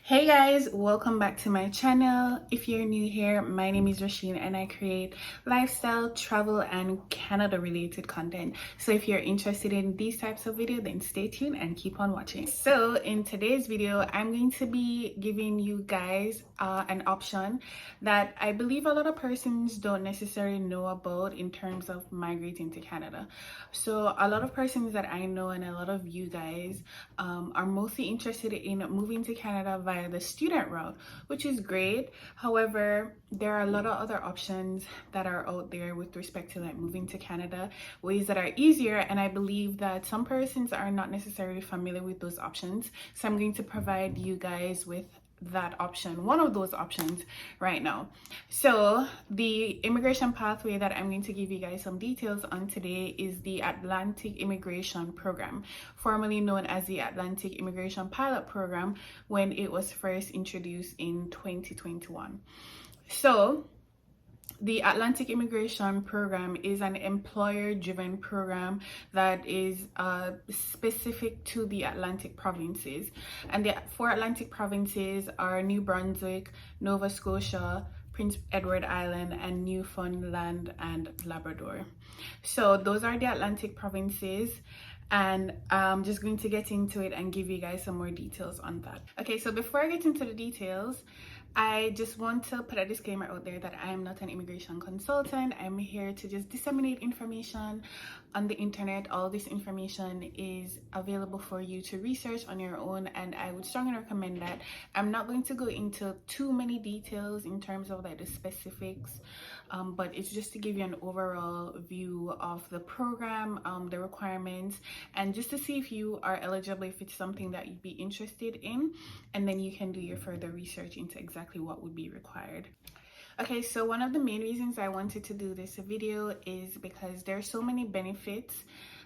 Hey guys, welcome back to my channel. If you're new here, my name is Rasheen and I create lifestyle, travel, and Canada related content. So if you're interested in these types of video, then stay tuned and keep on watching. So in today's video, I'm going to be giving you guys an option that I believe a lot of persons don't necessarily know about in terms of migrating to Canada. So a lot of persons that I know and a lot of you guys are mostly interested in moving to Canada via the student route, which is great. However, there are a lot of other options that are out there with respect to like moving to Canada, ways that are easier, and I believe that some persons are not necessarily familiar with those options. So I'm going to provide you guys with that option, one of those options right now. So the immigration pathway that I'm going to give you guys some details on today is the Atlantic Immigration Program, formerly known as the Atlantic Immigration Pilot Program, when it was first introduced in 2021. So the Atlantic Immigration Program is an employer-driven program that is specific to the Atlantic provinces. And the four Atlantic provinces are New Brunswick, Nova Scotia, Prince Edward Island, and Newfoundland and Labrador. So those are the Atlantic provinces. And I'm just going to get into it and give you guys some more details on that. Okay, so before I get into the details, I just want to put a disclaimer out there that I am not an immigration consultant. I'm here to just disseminate information on the internet. All this information is available for you to research on your own, and I would strongly recommend that. I'm not going to go into too many details in terms of like the specifics, but it's just to give you an overall view of the program, the requirements, and just to see if you are eligible, if it's something that you'd be interested in, and then you can do your further research into exactly what would be required. Okay, so one of the main reasons I wanted to do this video is because there are so many benefits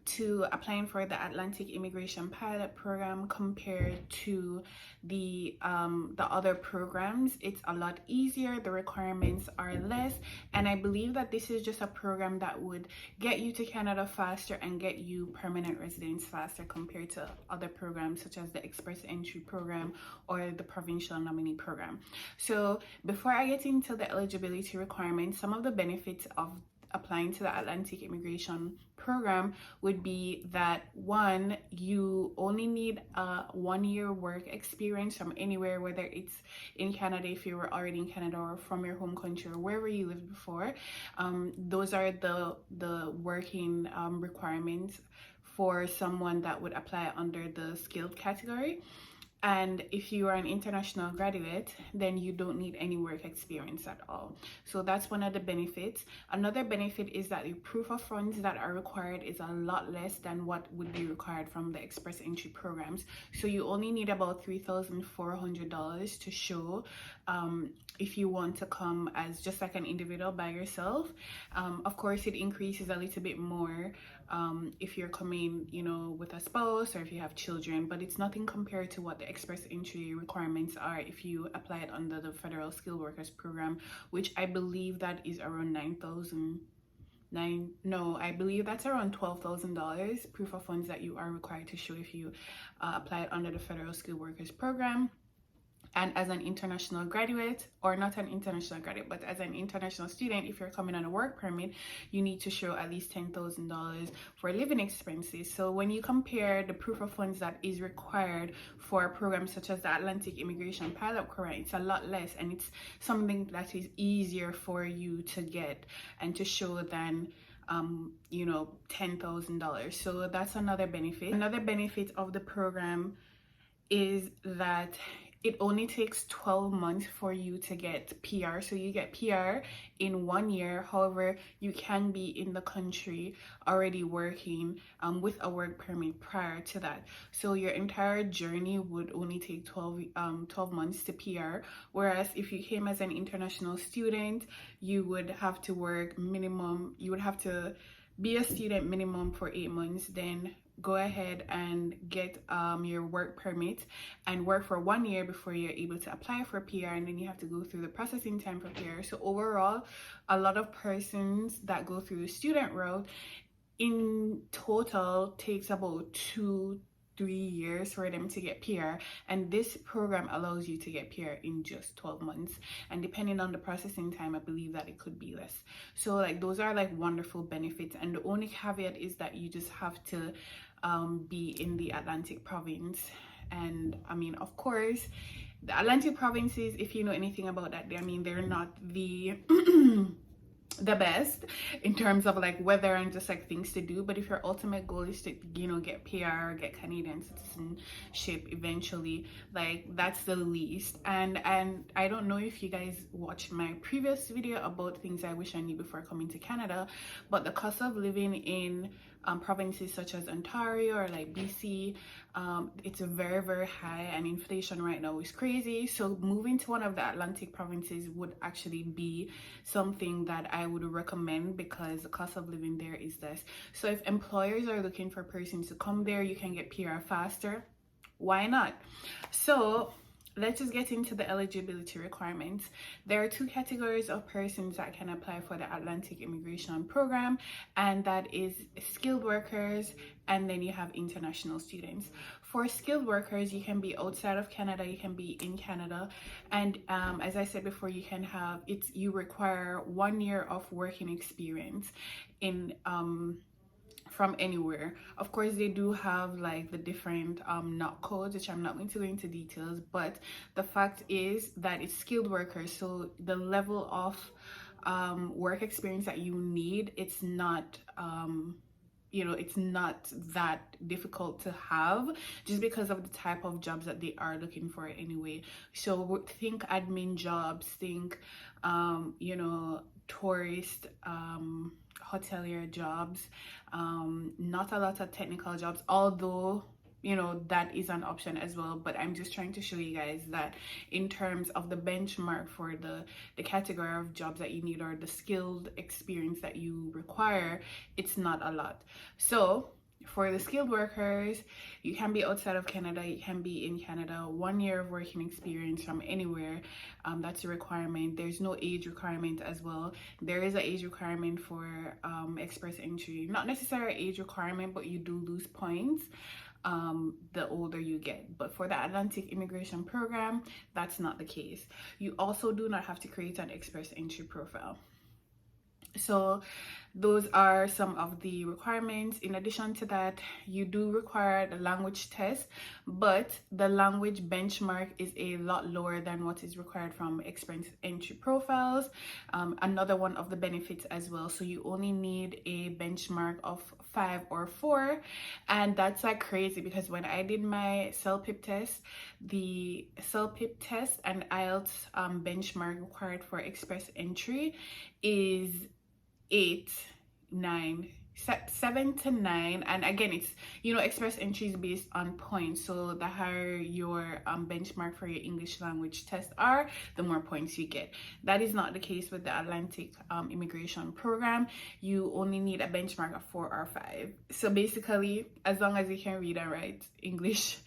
to applying for the Atlantic Immigration Pilot Program compared to the other programs. It's a lot easier, the requirements are less, and I believe that this is just a program that would get you to Canada faster and get you permanent residence faster compared to other programs such as the Express Entry Program or the Provincial Nominee Program. So before I get into the eligibility requirements, some of the benefits of applying to the Atlantic Immigration Program would be that one, you only need a 1 year work experience from anywhere, whether it's in Canada if you were already in Canada or from your home country or wherever you lived before. Those are the working requirements for someone that would apply under the skilled category. And if you are an international graduate, then you don't need any work experience at all. So that's one of the benefits. Another benefit is that the proof of funds that are required is a lot less than what would be required from the Express Entry programs. So you only need about $3,400 to show if you want to come as just like an individual by yourself. Of course, it increases a little bit more if you're coming, with a spouse or if you have children, but it's nothing compared to what the Express Entry requirements are if you apply it under the Federal Skilled Workers Program, which I believe that is around I believe that's around $12,000 proof of funds that you are required to show if you apply it under the Federal Skilled Workers Program. And as an international graduate, or not an international graduate, but as an international student, if you're coming on a work permit, you need to show at least $10,000 for living expenses. So when you compare the proof of funds that is required for programs such as the Atlantic Immigration Pilot Program, it's a lot less, and it's something that is easier for you to get and to show than $10,000. So that's another benefit. Another benefit of the program is that it only takes 12 months for you to get PR. So you get PR in 1 year. However, you can be in the country already working with a work permit prior to that. So your entire journey would only take 12 months to PR. Whereas if you came as an international student, you would have to work minimum, you would have to be a student minimum for 8 months, then go ahead and get your work permit and work for 1 year before you're able to apply for PR, and then you have to go through the processing time for PR. So overall, a lot of persons that go through the student route in total takes about 3 years for them to get PR, and this program allows you to get PR in just 12 months, and depending on the processing time, I believe that it could be less. So like those are like wonderful benefits, and the only caveat is that you just have to be in the Atlantic province. And I mean, of course, the Atlantic provinces, if you know anything about that, I mean, they're not the the best in terms of like weather and just like things to do. But if your ultimate goal is to, you know, get PR, get Canadian citizenship eventually, like that's the least. And I don't know if you guys watched my previous video about things I wish I knew before coming to Canada, but the cost of living in provinces such as Ontario or like BC, it's very, very high, and inflation right now is crazy. So moving to one of the Atlantic provinces would actually be something that I would recommend, because the cost of living there is less. So if employers are looking for persons to come there, you can get PR faster. Why not? So let's just get into the eligibility requirements. There are 2 categories of persons that can apply for the Atlantic Immigration Program, and that is skilled workers, and then you have international students. For skilled workers, you can be outside of Canada, you can be in Canada, and as I said before, you require 1 year of working experience in from anywhere. Of course, they do have like the different NOC codes, which I'm not going to go into details, but the fact is that it's skilled workers, so the level of work experience that you need, it's not you know, it's not that difficult to have, just because of the type of jobs that they are looking for anyway. So think admin jobs, think you know, tourist hotelier jobs, not a lot of technical jobs, although you know that is an option as well. But I'm just trying to show you guys that in terms of the benchmark for the category of jobs that you need, or the skilled experience that you require, it's not a lot. So for the skilled workers, you can be outside of Canada, you can be in Canada, 1 year of working experience from anywhere. That's a requirement. There's no age requirement as well. There is an age requirement for express entry, not necessarily age requirement, but you do lose points the older you get. But for the Atlantic Immigration Program, that's not the case. You also do not have to create an express entry profile. So those are some of the requirements. In addition to that, you do require the language test, but the language benchmark is a lot lower than what is required from express entry profiles. Another one of the benefits as well. So you only need a benchmark of 5 or 4, and that's like crazy, because when I did my CELPIP test, the CELPIP test and IELTS benchmark required for express entry is 8, 9, 7 to 9, and again, it's, you know, express entry is based on points, so the higher your benchmark for your English language test are, the more points you get. That is not the case with the Atlantic Immigration Program. You only need a benchmark of 4 or 5. So basically, as long as you can read and write English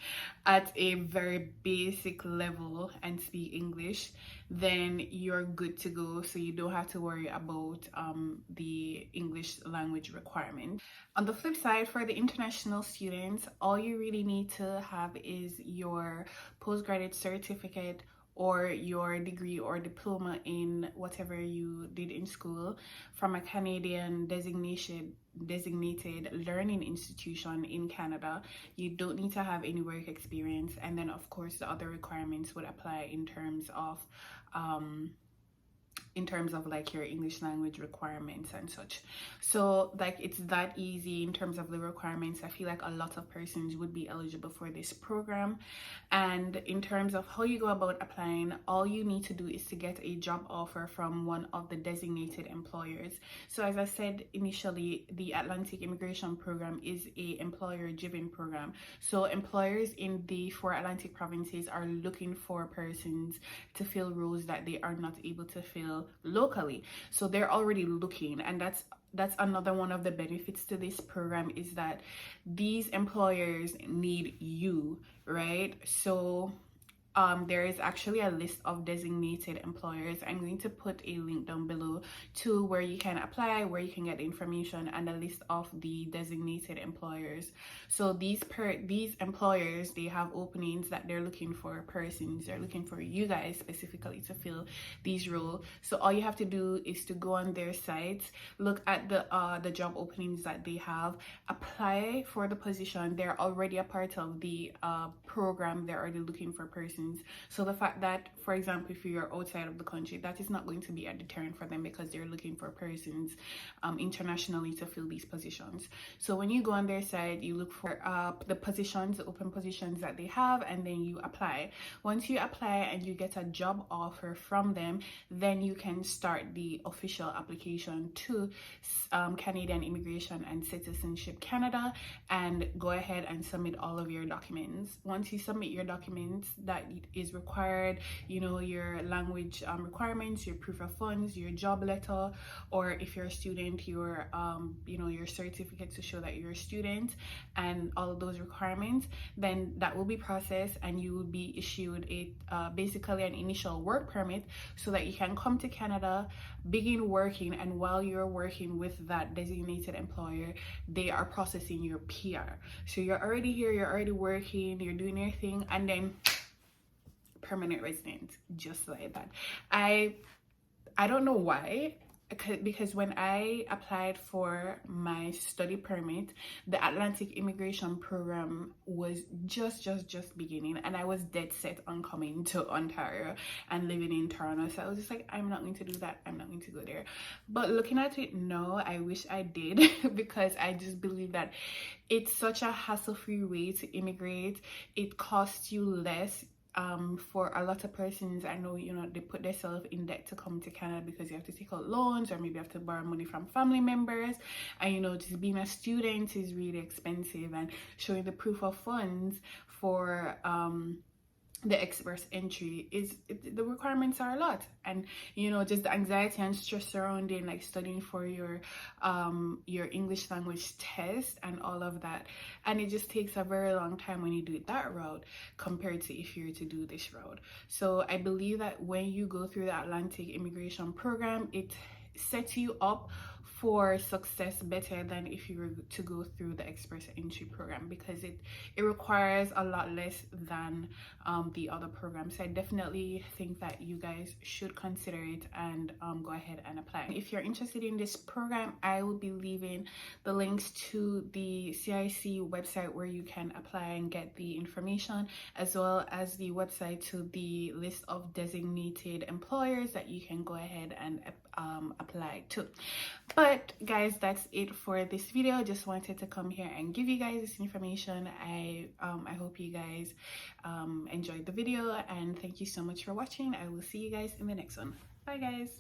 at a very basic level and speak English, then you're good to go. So you don't have to worry about the English language requirement. On the flip side, for the international students, all you really need to have is your postgraduate certificate or your degree or diploma in whatever you did in school from a Canadian designated learning institution in Canada. You don't need to have any work experience, and then of course the other requirements would apply in terms of like your English language requirements and such. So like it's that easy in terms of the requirements. I feel like a lot of persons would be eligible for this program. And in terms of how you go about applying, all you need to do is to get a job offer from one of the designated employers. So as I said initially, the Atlantic Immigration Program is a employer-driven program. So employers in the 4 Atlantic provinces are looking for persons to fill roles that they are not able to fill locally. So they're already looking, and that's another one of the benefits to this program, is that these employers need you, right? So there is actually a list of designated employers. I'm going to put a link down below to where you can apply, where you can get information, and a list of the designated employers. So these employers, they have openings that they're looking for persons. They're looking for you guys specifically to fill these roles. So all you have to do is to go on their sites, look at the job openings that they have, apply for the position. They're already a part of the program. They're already looking for persons. So the fact that, for example, if you're outside of the country, that is not going to be a deterrent for them, because they're looking for persons internationally to fill these positions. So when you go on their site, you look for the positions, the open positions that they have, and then you apply. Once you apply and you get a job offer from them, then you can start the official application to Canadian Immigration and Citizenship Canada, and go ahead and submit all of your documents. Once you submit your documents that is required, you know, your language requirements, your proof of funds, your job letter, or if you're a student, your you know, your certificate to show that you're a student, and all of those requirements, then that will be processed and you will be issued a basically an initial work permit, so that you can come to Canada, begin working, and while you're working with that designated employer, they are processing your PR. So you're already here, you're already working, you're doing your thing, and then permanent resident, just like that. I don't know why, because when I applied for my study permit, the Atlantic Immigration Program was just beginning, and I was dead set on coming to Ontario and living in Toronto. So I was just like, I'm not going to do that, I'm not going to go there. But looking at it now, I wish I did because I just believe that it's such a hassle-free way to immigrate. It costs you less. For a lot of persons, I know, you know, they put themselves in debt to come to Canada because you have to take out loans, or maybe you have to borrow money from family members, and you know, just being a student is really expensive, and showing the proof of funds for the express entry the requirements are a lot. And you know, just the anxiety and stress surrounding like studying for your English language test and all of that, and it just takes a very long time when you do it that route compared to if you're to do this route. So I believe that when you go through the Atlantic Immigration Program, it sets you up for success better than if you were to go through the express entry program, because it requires a lot less than the other programs. So I definitely think that you guys should consider it and go ahead and apply. If you're interested in this program, I will be leaving the links to the CIC website where you can apply and get the information, as well as the website to the list of designated employers that you can go ahead and apply to. But guys, that's it for this video. I just wanted to come here and give you guys this information. I hope you guys enjoyed the video, and thank you so much for watching. I will see you guys in the next one. Bye guys.